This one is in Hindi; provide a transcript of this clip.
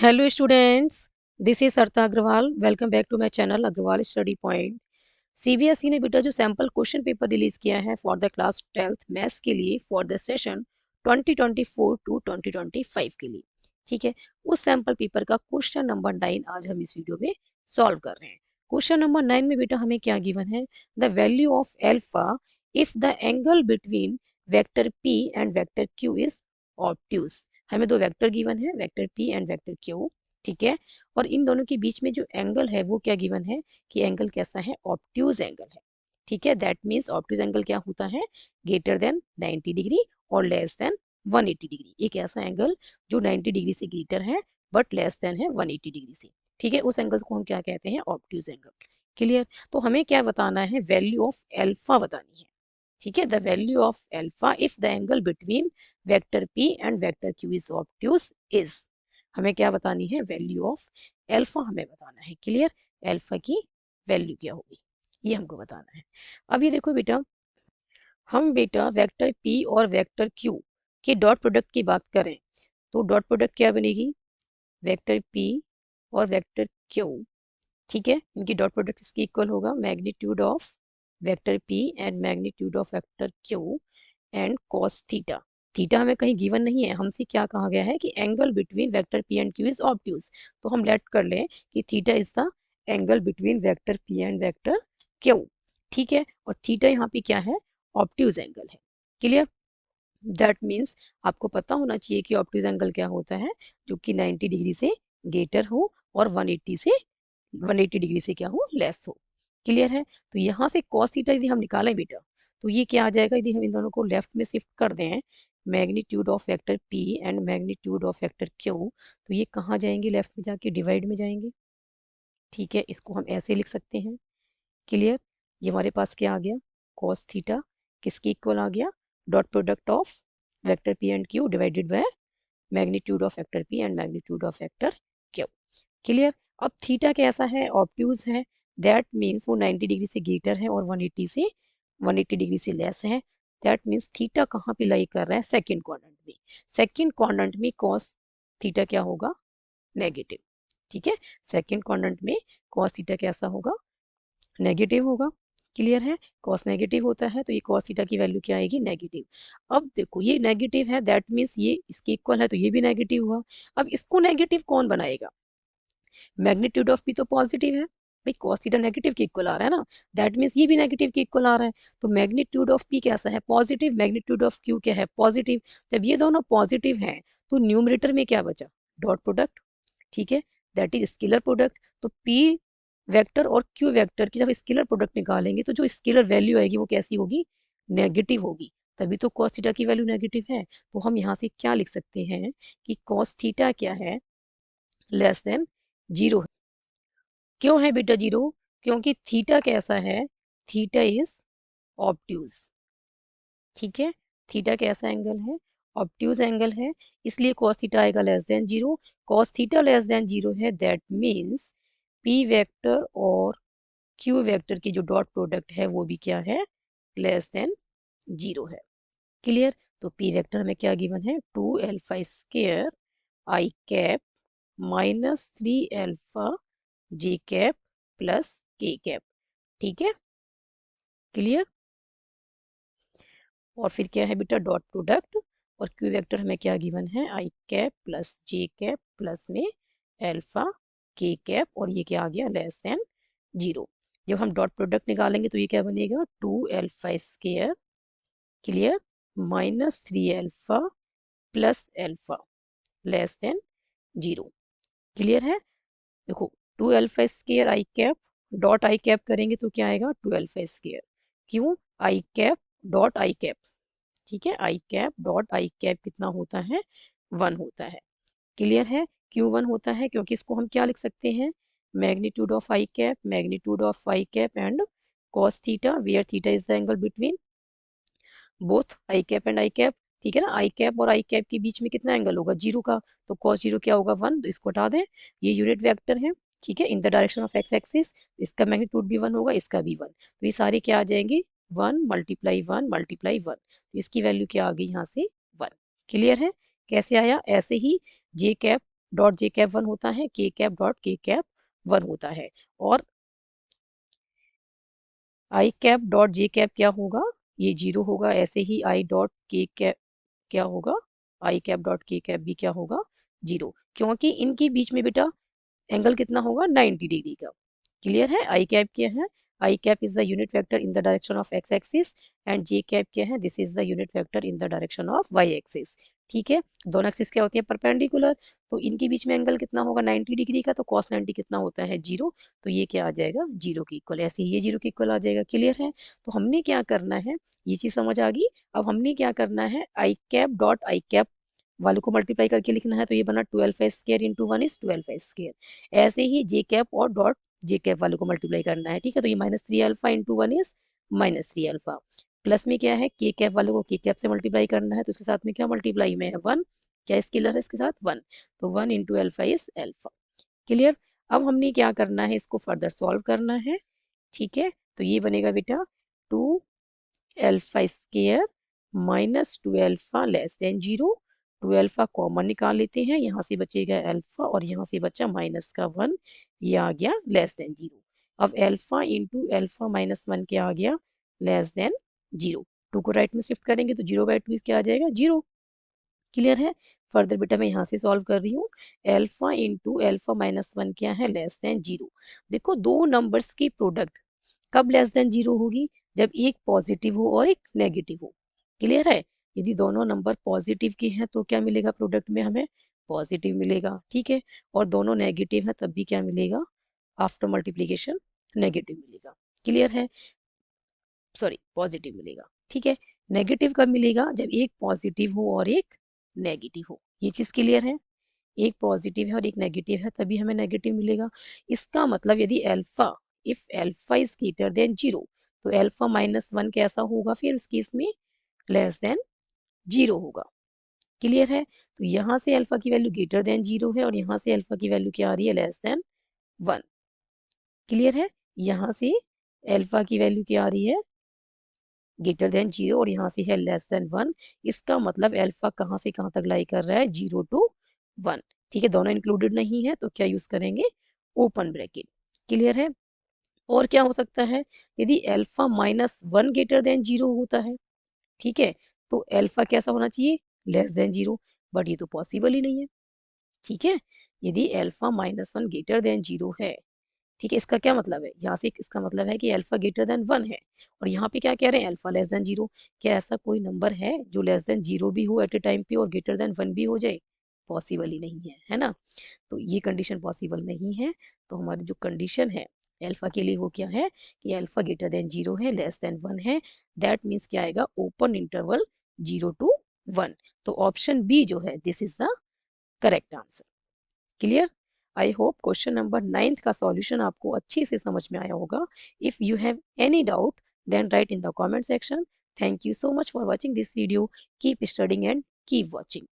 Hello students, this is Sarta Agrawal. Welcome back to my channel Agrawal Study Point. CBSE ने बेटा जो सैम्पल क्वेश्चन पेपर रिलीज किया है for the class 12th maths के लिए फॉर द सेशन 2024 टू 2025 के लिए, ठीक है। उस सैम्पल पेपर का क्वेश्चन नंबर 9 आज हम इस वीडियो में सॉल्व कर रहे हैं। क्वेश्चन नंबर 9 में बेटा हमें क्या गिवन है, the value of alpha if the angle between vector P and vector Q is obtuse. हमें दो वेक्टर गिवन है, vector P and vector Q, ठीक है। और इन दोनों के बीच में जो एंगल है वो क्या गिवन है कि एंगल कैसा है, ऑब्ट्यूज एंगल है, ठीक है। दैट मीन्स ऑब्ट्यूज एंगल क्या होता है, ग्रेटर देन 90 डिग्री और लेस देन 180 डिग्री। एक ऐसा एंगल जो 90 डिग्री से ग्रेटर है बट लेस देन है 180 डिग्री से, ठीक है। उस एंगल को हम क्या कहते हैं, ऑब्ट्यूज एंगल। क्लियर। तो हमें क्या बताना है, वैल्यू ऑफ एल्फा बतानी है, ठीक है। The value of alpha if the angle between vector P and vector Q is obtuse is. हमें क्या बतानी है, वैल्यू ऑफ एल्फा हमें बताना है। क्लियर। एल्फा की वैल्यू क्या होगी ये हमको बताना है। अब ये देखो बेटा, हम बेटा वेक्टर पी और वेक्टर क्यू के डॉट प्रोडक्ट की बात करें तो डॉट प्रोडक्ट क्या बनेगी, वेक्टर पी और वेक्टर क्यू, ठीक है। इनकी डॉट प्रोडक्ट इसकी इक्वल होगा magnitude of vector P and magnitude of vector Q and cos theta. Theta हमें कहीं गिवन नहीं है, हमसे क्या कहा गया है कि angle between vector P and Q is obtuse. तो हम लेट कर लें कि theta is the angle between vector P and vector Q, ठीक है। और थीटा यहाँ पे क्या है, ऑब्ट्यूज एंगल है। क्लियर। दैट मीन्स आपको पता होना चाहिए कि ऑब्ट्यूज एंगल क्या होता है, जो कि 90 डिग्री से ग्रेटर हो और 180 डिग्री से क्या हो, लेस हो। क्लियर है। तो यहाँ से cos थीटा यदि हम निकालें बेटा तो ये क्या आ जाएगा, यदि हम इन दोनों को लेफ्ट में शिफ्ट कर दें, magnitude of vector p and magnitude of vector q, तो ये कहाँ जाएंगे, लेफ्ट में जाके डिवाइड में जाएंगे, ठीक है। इसको हम ऐसे लिख सकते हैं। क्लियर। ये हमारे पास क्या आ गया, cos थीटा किसके इक्वल आ गया, dot product of vector p and q divided by magnitude of vector p and magnitude of vector q। Clear. अब थीटा कैसा है, ऑब्ट्यूज है। दैट मीन्स वो 90 डिग्री से ग्रेटर है और 180 डिग्री से लेस है। दैट मीन्स थीटा कहाँ पे लाई कर रहा है, सेकंड क्वाड्रेंट में। सेकंड क्वाड्रेंट में कॉस थीटा क्या होगा, नेगेटिव, ठीक है। सेकंड क्वाड्रेंट में कॉस थीटा कैसा होगा, नेगेटिव होगा। क्लियर है। कॉस नेगेटिव होता है तो ये कॉस थीटा की वैल्यू क्या आएगी, नेगेटिव। अब देखो ये नेगेटिव है, दैट मीन्स ये इसके इक्वल है तो ये भी नेगेटिव हुआ। अब इसको नेगेटिव कौन बनाएगा, मैग्नीट्यूड ऑफ पी तो पॉजिटिव है भाई, cos थीटा नेगेटिव के इक्वल आ रहा है ना, दैट मीन्स ये भी नेगेटिव के इक्वल आ रहा है। तो मैग्नीट्यूड ऑफ पी कैसा है, पॉजिटिव, मैग्नीट्यूड ऑफ क्यू क्या है, पॉजिटिव। जब ये दोनों पॉजिटिव हैं तो न्यूमरेटर में क्या बचा, डॉट प्रोडक्ट, ठीक है, दैट इज स्केलर प्रोडक्ट। तो पी वेक्टर और क्यू वेक्टर की जब स्केलर प्रोडक्ट निकालेंगे तो जो स्केलर वैल्यू आएगी वो कैसी होगी, नेगेटिव होगी। तभी तो cos थीटा की वैल्यू नेगेटिव है। तो हम यहाँ से क्या लिख सकते हैं कि cos थीटा क्या है, लेस देन जीरो। क्यों है बेटा जीरो, क्योंकि थीटा कैसा है, थीटा इज ऑब्ट्यूज, ठीक है। थीटा कैसा एंगल है, ऑब्ट्यूज एंगल है, इसलिए cos थीटा आएगा less than zero. cos theta less than zero है, दैट मीन्स p वेक्टर और q वेक्टर की जो डॉट प्रोडक्ट है वो भी क्या है, लेस देन जीरो है। क्लियर। तो p वेक्टर हमें क्या गिवन है, 2 alpha square i cap minus 3 alpha j cap plus k cap, ठीक है। क्लियर। और फिर क्या है बेटा, डॉट प्रोडक्ट और क्यू वेक्टर हमें क्या गिवन है, I cap plus J cap plus में एल्फा के कैप, और ये क्या आ गया, लेस देन जीरो। जब हम डॉट प्रोडक्ट निकालेंगे तो ये क्या बनेगा, 2 alpha square, clear, minus 3 alpha plus alpha less than zero. Clear है। देखो 2 alpha square I cap dot I cap करेंगे तो क्या आएगा, 2 अल्फा स्क्वायर, क्यों, आई कैप डॉट आई कैप, ठीक है। I cap dot I cap कितना होता है, 1 होता है। क्लियर है। क्यों 1 होता है, क्योंकि इसको हम क्या लिख सकते हैं, magnitude of i cap, magnitude of i cap and cos theta, where theta is the angle between both i cap and i cap, ठीक है ना। आई कैप और आई कैप के बीच में कितना एंगल होगा, जीरो का, तो cos जीरो क्या होगा, 1, तो इसको हटा दें। ये यूनिट वेक्टर है, ठीक है, इन the direction of X axis, इसका मैग्नीट्यूड भी 1 होगा, इसका भी 1, तो ये सारे क्या आ जाएंगे, 1 मल्टीप्लाई 1 मल्टीप्लाई 1, तो इसकी वैल्यू क्या आ गई यहाँ से, 1। क्लियर है। कैसे आया, ऐसे ही जे कैप डॉट जे कैप 1 होता है, के कैप डॉट के कैप 1 होता है, और आई कैप डॉट जे कैप क्या होगा, ये 0 होगा। ऐसे ही आई डॉट के कैप क्या होगा, आई कैप डॉट के कैप भी क्या होगा, 0, क्योंकि इनके बीच में बेटा एंगल कितना होगा, 90 डिग्री का। क्लियर है। आई कैप क्या है, I cap is the unit vector in the direction of X axis, and J cap क्या है, this is the unit vector in the direction of Y axis. ठीक है, दोनों एक्सिस क्या होती है, परपेंडिकुलर, तो इनके बीच में एंगल कितना होगा, 90 डिग्री का, तो cos 90 कितना होता है, 0, तो ये क्या आ जाएगा, 0 के इक्वल। ऐसे ही ये 0 के इक्वल आ जाएगा। क्लियर है। तो हमने क्या करना है, ये चीज समझ आ गई। अब हमने क्या करना है, I cap dot I cap वालों को मल्टीप्लाई करके लिखना है, तो ये बना 12 इंटू 1 इज 12। ऐसे ही जे कैप और डॉट जे कैप वालों को मल्टीप्लाई करना है। ठीक है, तो ये -3 alpha into 1 is -3 alpha. Plus में क्या है, के कैप वालों को के कैप से मल्टीप्लाई करना है, तो इसके साथ में क्या मल्टीप्लाई में है, 1, क्या स्केलर है इसके साथ 1, तो 1 into alpha is alpha. Clear. अब हमने क्या करना है, इसको फर्दर सॉल्व करना है। ठीक है, तो ये बनेगा बेटा 2 alpha square minus 2 alpha less than 0। 2 alpha common निकाल लेते हैं, यहाँ से बचेगा अल्फा और यहाँ से बचा माइनस का 1, ये आ गया लेस देन 0। अब अल्फा इंटू अल्फा माइनस 1 क्या आ गया, लेस देन 0। 2 को राइट में शिफ्ट करेंगे तो 0/2 क्या आ जाएगा, 0। क्लियर है। फर्दर बेटा मैं यहाँ से सॉल्व कर रही हूँ, अल्फा इंटू अल्फा माइनस 1 क्या है, लेस देन 0। देखो दो नंबर्स की प्रोडक्ट कब लेस देन 0 होगी, जब एक पॉजिटिव हो और एक नेगेटिव हो। क्लियर है। यदि दोनों नंबर पॉजिटिव के हैं तो क्या मिलेगा, प्रोडक्ट में हमें पॉजिटिव मिलेगा। ठीक है, और दोनों नेगेटिव है तब भी क्या मिलेगा, आफ्टर मल्टीप्लीकेशन नेगेटिव मिलेगा। क्लियर है, सॉरी पॉजिटिव मिलेगा। ठीक है, नेगेटिव कब मिलेगा, जब एक पॉजिटिव हो और एक नेगेटिव हो। ये चीज क्लियर है, एक पॉजिटिव है और एक नेगेटिव है तभी हमें नेगेटिव मिलेगा। इसका मतलब यदि alpha, if alpha is greater than 0, तो अल्फा माइनस 1 कैसा होगा, फिर उस केस में लेस देन 0 होगा। क्लियर है। तो यहाँ से अल्फा की वैल्यू ग्रेटर देन 0 है और यहाँ से अल्फा की वैल्यू क्या आ रही है, लेस देन 1। क्लियर है। यहाँ से अल्फा की वैल्यू क्या आ रही है, ग्रेटर देन 0, और यहाँ से है लेस देन 1। इसका मतलब अल्फा कहाँ से कहाँ तक लाई कर रहा है, 0 to 1। ठीक है, दोनों इंक्लूडेड नहीं है तो क्या यूज करेंगे, ओपन ब्रैकेट। क्लियर है। और क्या हो सकता है, यदि अल्फा -1 ग्रेटर देन 0 होता है, ठीक है, तो अल्फा कैसा होना चाहिए, लेस देन 0, बट ये तो पॉसिबल ही नहीं है। ठीक है, यदि अल्फा -1 ग्रेटर देन 0 है, ठीक है, इसका क्या मतलब है, यहाँ से इसका मतलब है कि अल्फा ग्रेटर देन 1 है, और यहाँ पे क्या कह रहे हैं, अल्फा लेस देन 0। क्या ऐसा कोई नंबर है जो लेस देन 0 भी हो एट ए टाइम पे और ग्रेटर देन 1 भी हो जाए, पॉसिबल ही नहीं है ना। तो ये कंडीशन पॉसिबल नहीं है। तो हमारी जो कंडीशन है अल्फा के लिए वो क्या है, कि अल्फा ग्रेटर देन 0 है, लेस देन 1 है, दैट मीन्स क्या आएगा, ओपन इंटरवल 0 to 1। तो ऑप्शन बी जो है, this is the correct answer. Clear. I hope question number 9 का सॉल्यूशन आपको अच्छे से समझ में आया होगा। If you have any doubt then write in the comment section. Thank you so much for watching this video. Keep studying and keep watching.